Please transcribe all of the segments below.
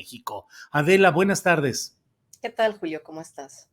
México. Adela, buenas tardes. ¿Qué tal, Julio? ¿Cómo estás?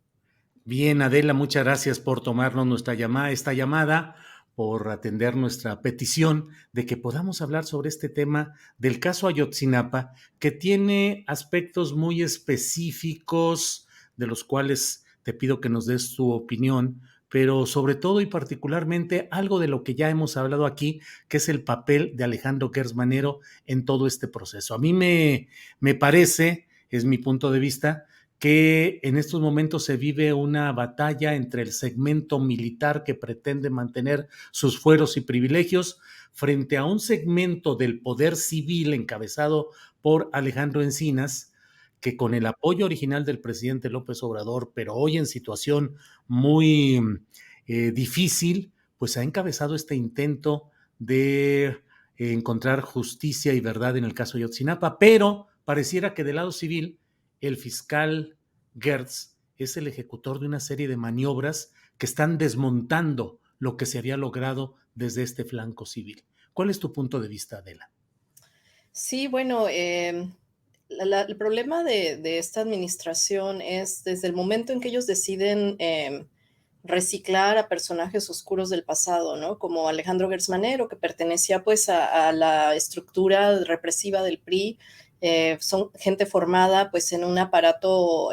Bien, Adela, muchas gracias por tomarnos esta llamada, por atender nuestra petición de que podamos hablar sobre este tema del caso Ayotzinapa, que tiene aspectos muy específicos, de los cuales te pido que nos des tu opinión, pero sobre todo y particularmente algo de lo que ya hemos hablado aquí, que es el papel de Alejandro Gertz Manero en todo este proceso. A mí me parece, es mi punto de vista, que en estos momentos se vive una batalla entre el segmento militar que pretende mantener sus fueros y privilegios frente a un segmento del poder civil encabezado por Alejandro Encinas, que con el apoyo original del presidente López Obrador, pero hoy en situación muy difícil, pues ha encabezado este intento de encontrar justicia y verdad en el caso de Ayotzinapa, pero pareciera que del lado civil el fiscal Gertz es el ejecutor de una serie de maniobras que están desmontando lo que se había logrado desde este flanco civil. ¿Cuál es tu punto de vista, Adela? Sí, bueno, el problema de esta administración es desde el momento en que ellos deciden reciclar a personajes oscuros del pasado, ¿no? Como Alejandro Gertz Manero, que pertenecía pues a la estructura represiva del PRI, son gente formada pues en un aparato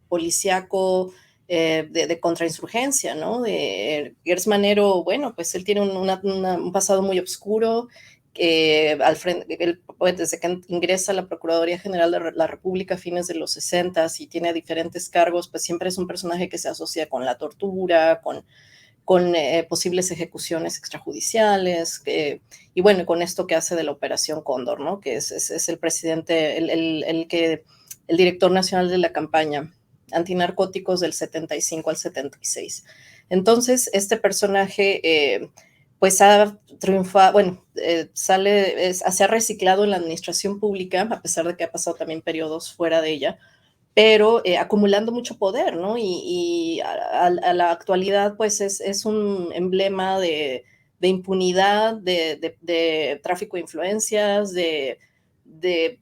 policíaco de contrainsurgencia, ¿no? Gertz Manero, bueno, pues él tiene un pasado muy oscuro, desde que ingresa a la Procuraduría General de la República a fines de los 60 y tiene diferentes cargos, pues siempre es un personaje que se asocia con la tortura, con posibles ejecuciones extrajudiciales, y bueno, con esto que hace de la Operación Cóndor, ¿no? Que es el presidente, el director nacional de la campaña antinarcóticos del 75 al 76. Entonces, este personaje pues ha triunfado, bueno, se ha reciclado en la administración pública, a pesar de que ha pasado también periodos fuera de ella, pero acumulando mucho poder, ¿no? Y a la actualidad, pues es un emblema de impunidad, de tráfico de influencias, de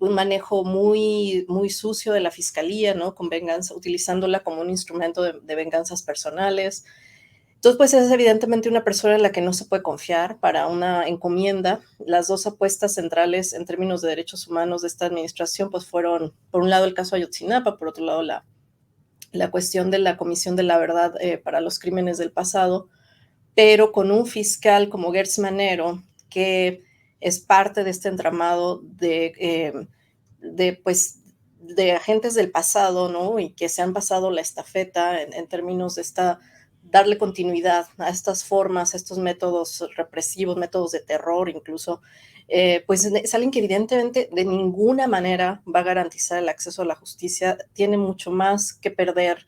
un manejo muy, muy sucio de la fiscalía, ¿no? Con venganza, utilizándola como un instrumento de venganzas personales. Entonces, pues es evidentemente una persona en la que no se puede confiar para una encomienda. Las dos apuestas centrales en términos de derechos humanos de esta administración, pues fueron, por un lado, el caso Ayotzinapa, por otro lado, la cuestión de la Comisión de la Verdad para los Crímenes del Pasado, pero con un fiscal como Gertz Manero, que es parte de este entramado pues, de agentes del pasado, ¿no? Y que se han pasado la estafeta en términos de darle continuidad a estas formas, a estos métodos represivos, métodos de terror incluso, pues es alguien que evidentemente de ninguna manera va a garantizar el acceso a la justicia, tiene mucho más que perder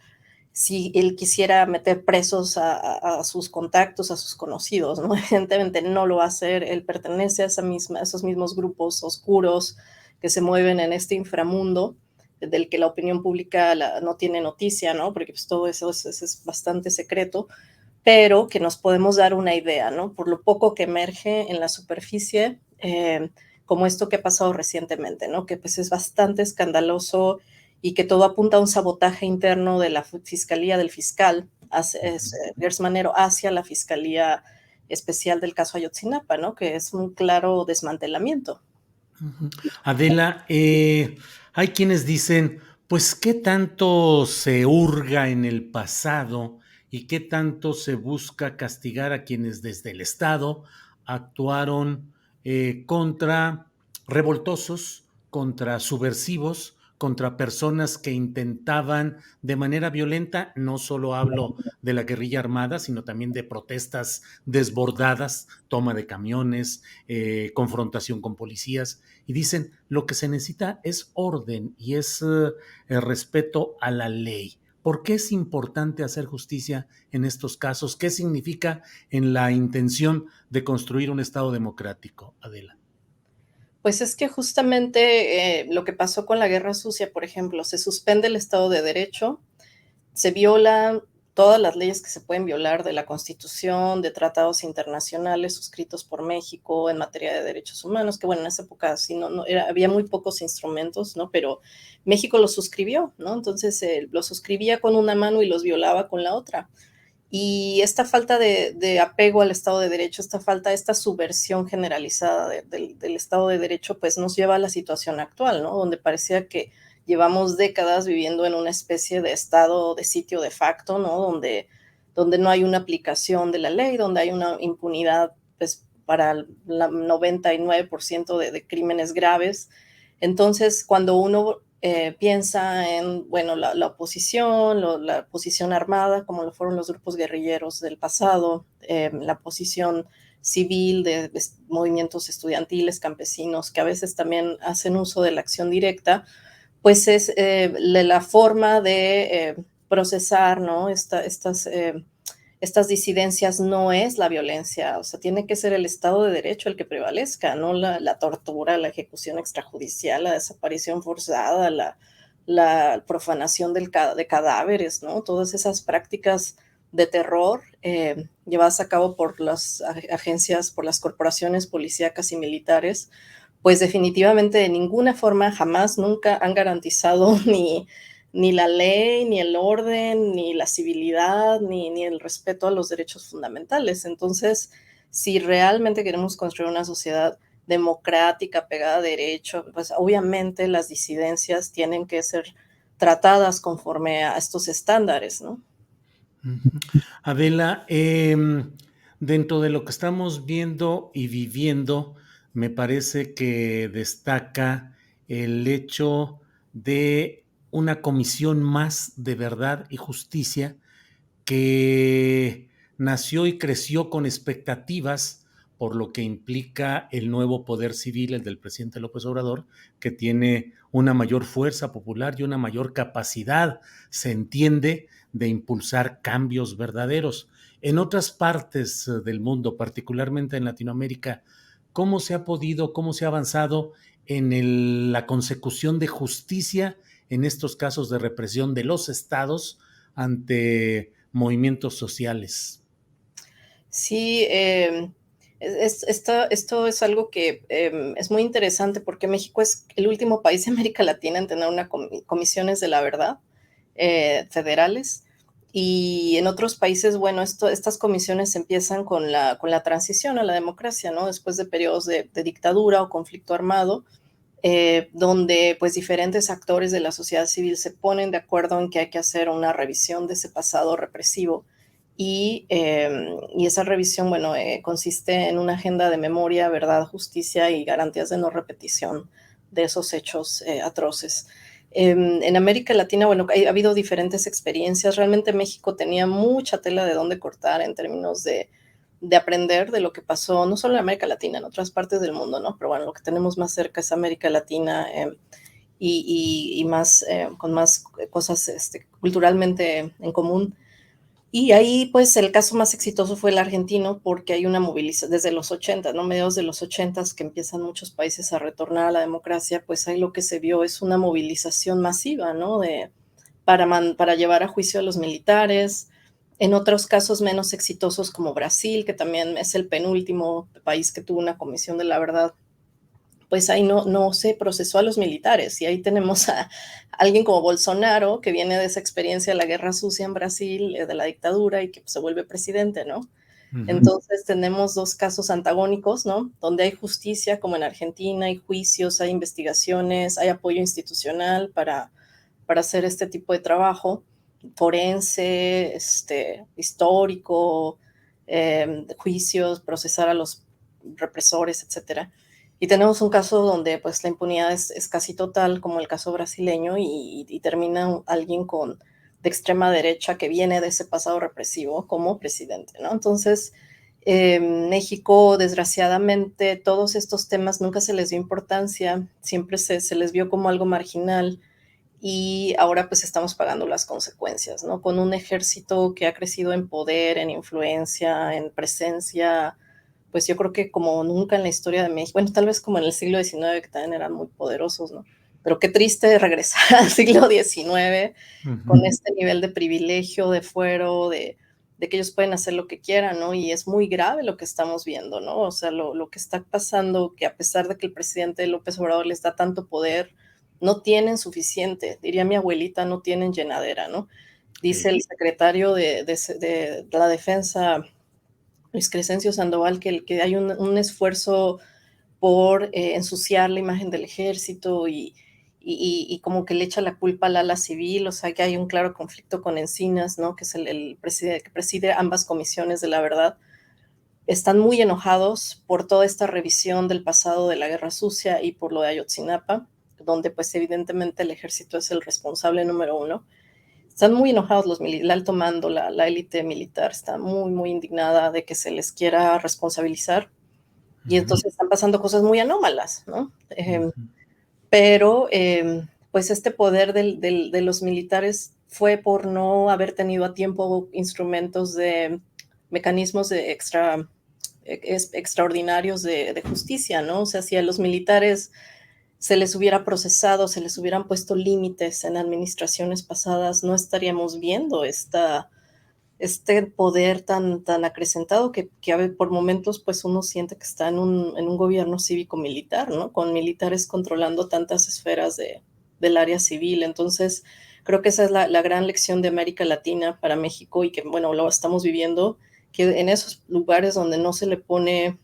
si él quisiera meter presos a sus contactos, a sus conocidos, ¿no? Evidentemente no lo va a hacer, él pertenece a esos mismos grupos oscuros que se mueven en este inframundo del que la opinión pública no tiene noticia, ¿no? Porque pues, todo eso es bastante secreto, pero que nos podemos dar una idea, ¿no? Por lo poco que emerge en la superficie, como esto que ha pasado recientemente, ¿no? Que pues es bastante escandaloso y que todo apunta a un sabotaje interno de la fiscalía del fiscal, Gertz Manero, hacia la fiscalía especial del caso Ayotzinapa, ¿no? Que es un claro desmantelamiento. Adela, hay quienes dicen, pues, ¿qué tanto se hurga en el pasado y qué tanto se busca castigar a quienes desde el Estado actuaron contra revoltosos, contra subversivos, contra personas que intentaban de manera violenta? No solo hablo de la guerrilla armada, sino también de protestas desbordadas, toma de camiones, confrontación con policías, y dicen lo que se necesita es orden y es el respeto a la ley. ¿Por qué es importante hacer justicia en estos casos? ¿Qué significa en la intención de construir un Estado democrático, Adela? Pues es que justamente lo que pasó con la Guerra Sucia, por ejemplo, se suspende el Estado de Derecho, se viola todas las leyes que se pueden violar de la Constitución, de tratados internacionales suscritos por México en materia de derechos humanos, que bueno, en esa época sí había muy pocos instrumentos, ¿no? Pero México los suscribió, ¿no? Entonces los suscribía con una mano y los violaba con la otra. Y esta falta de apego al Estado de Derecho, esta subversión generalizada del Estado de Derecho, pues nos lleva a la situación actual, ¿no? Donde parecía que llevamos décadas viviendo en una especie de estado de sitio de facto, ¿no? Donde no hay una aplicación de la ley, donde hay una impunidad, pues, para el 99% de crímenes graves. Entonces, cuando uno piensa en, bueno, la oposición, la oposición armada, como lo fueron los grupos guerrilleros del pasado, la oposición civil de movimientos estudiantiles, campesinos, que a veces también hacen uso de la acción directa, pues es la forma de procesar, ¿no? Estas disidencias no es la violencia, o sea, tiene que ser el Estado de Derecho el que prevalezca, no la tortura, la ejecución extrajudicial, la desaparición forzada, la profanación de cadáveres, ¿no? Todas esas prácticas de terror llevadas a cabo por las agencias, por las corporaciones policíacas y militares, pues definitivamente de ninguna forma, jamás, nunca han garantizado ni la ley, ni el orden, ni la civilidad, ni el respeto a los derechos fundamentales. Entonces, si realmente queremos construir una sociedad democrática, pegada a derecho, pues obviamente las disidencias tienen que ser tratadas conforme a estos estándares, ¿no? Adela, dentro de lo que estamos viendo y viviendo, me parece que destaca el hecho de una comisión más de verdad y justicia que nació y creció con expectativas por lo que implica el nuevo poder civil, el del presidente López Obrador, que tiene una mayor fuerza popular y una mayor capacidad, se entiende, de impulsar cambios verdaderos. En otras partes del mundo, particularmente en Latinoamérica, ¿cómo se ha podido, cómo se ha avanzado en la consecución de justicia en estos casos de represión de los estados ante movimientos sociales? Sí, esto es algo que es muy interesante porque México es el último país de América Latina en tener comisiones de la verdad federales. Y en otros países, bueno, estas comisiones empiezan con la transición a la democracia, ¿no? Después de periodos de dictadura o conflicto armado, donde pues diferentes actores de la sociedad civil se ponen de acuerdo en que hay que hacer una revisión de ese pasado represivo y esa revisión, bueno, consiste en una agenda de memoria, verdad, justicia y garantías de no repetición de esos hechos atroces. En América Latina, bueno, ha habido diferentes experiencias. Realmente México tenía mucha tela de dónde cortar en términos de aprender de lo que pasó, no solo en América Latina, en otras partes del mundo, ¿no? Pero bueno, lo que tenemos más cerca es América Latina y más, con más cosas culturalmente en común. Y ahí, pues, el caso más exitoso fue el argentino, porque hay una movilización desde los 80, ¿no? Mediados de los 80 que empiezan muchos países a retornar a la democracia, pues ahí lo que se vio es una movilización masiva, ¿no? Para llevar a juicio a los militares. En otros casos menos exitosos como Brasil, que también es el penúltimo país que tuvo una comisión de la verdad, pues ahí no se procesó a los militares. Y ahí tenemos a alguien como Bolsonaro, que viene de esa experiencia de la guerra sucia en Brasil, de la dictadura, y que se vuelve presidente, ¿no? Ujú. Entonces tenemos dos casos antagónicos, ¿no? Donde hay justicia, como en Argentina, hay juicios, hay investigaciones, hay apoyo institucional para hacer este tipo de trabajo forense, histórico, juicios, procesar a los represores, etcétera. Y tenemos un caso donde pues la impunidad es casi total, como el caso brasileño, y termina alguien de extrema derecha que viene de ese pasado represivo como presidente, ¿no? Entonces, México, desgraciadamente, todos estos temas nunca se les dio importancia, siempre se les vio como algo marginal y ahora pues estamos pagando las consecuencias, ¿no? Con un ejército que ha crecido en poder, en influencia, en presencia, pues yo creo que como nunca en la historia de México, bueno, tal vez como en el siglo XIX, que también eran muy poderosos, ¿no? pero qué triste regresar al siglo XIX con Ujú. este nivel de privilegio, de fuero, de que ellos pueden hacer lo que quieran, ¿no? Y es muy grave lo que estamos viendo, ¿no? O sea, lo que está pasando, que a pesar de que el presidente López Obrador les da tanto poder, no tienen suficiente, diría mi abuelita, no tienen llenadera, ¿no? Dice Sí. el secretario de la Defensa, Luis Crescencio Sandoval, que hay un esfuerzo por ensuciar la imagen del ejército y como que le echa la culpa al ala civil, o sea que hay un claro conflicto con Encinas, ¿no? Que es el presidente que preside ambas comisiones de la verdad. Están muy enojados por toda esta revisión del pasado de la Guerra Sucia y por lo de Ayotzinapa, donde pues evidentemente el ejército es el responsable número uno. Están muy enojados el alto mando, la élite militar, está muy, muy indignada de que se les quiera responsabilizar y Ujú, entonces están pasando cosas muy anómalas, ¿no? ujú. Pero pues este poder de los militares fue por no haber tenido a tiempo instrumentos de mecanismos de extraordinarios de justicia, ¿no? O sea, si a los militares se les hubiera procesado, se les hubieran puesto límites en administraciones pasadas, no estaríamos viendo este poder tan acrecentado que por momentos pues uno siente que está en un gobierno cívico-militar, ¿no? Con militares controlando tantas esferas del área civil. Entonces, creo que esa es la gran lección de América Latina para México y que, bueno, lo estamos viviendo, que en esos lugares donde no se le pone,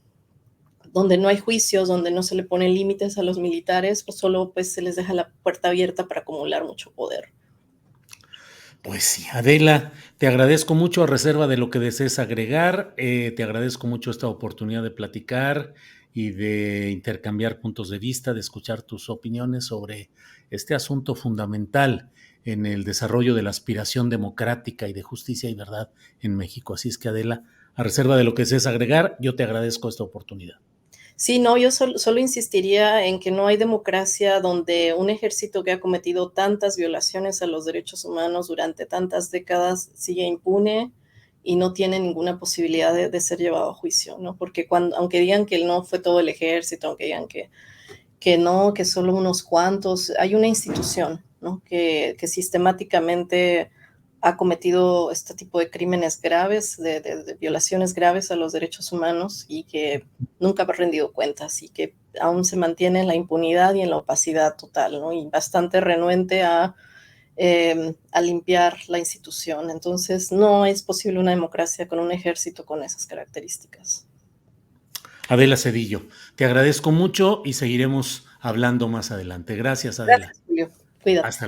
donde no hay juicios, donde no se le pone límites a los militares, pues solo pues se les deja la puerta abierta para acumular mucho poder. Pues sí, Adela, te agradezco mucho a reserva de lo que desees agregar. Te agradezco mucho esta oportunidad de platicar y de intercambiar puntos de vista, de escuchar tus opiniones sobre este asunto fundamental en el desarrollo de la aspiración democrática y de justicia y verdad en México. Así es que, Adela, a reserva de lo que desees agregar, yo te agradezco esta oportunidad. Sí, no, yo solo insistiría en que no hay democracia donde un ejército que ha cometido tantas violaciones a los derechos humanos durante tantas décadas sigue impune y no tiene ninguna posibilidad de ser llevado a juicio, ¿no? Porque aunque digan que no fue todo el ejército, aunque digan que no, que solo unos cuantos, hay una institución, ¿no? Que sistemáticamente ha cometido este tipo de crímenes graves, de violaciones graves a los derechos humanos y que nunca ha rendido cuentas y que aún se mantiene en la impunidad y en la opacidad total, ¿no? Y bastante renuente a limpiar la institución. Entonces, no es posible una democracia con un ejército con esas características. Adela Cedillo, te agradezco mucho y seguiremos hablando más adelante. Gracias, Adela. Gracias, Julio. Cuídate. Hasta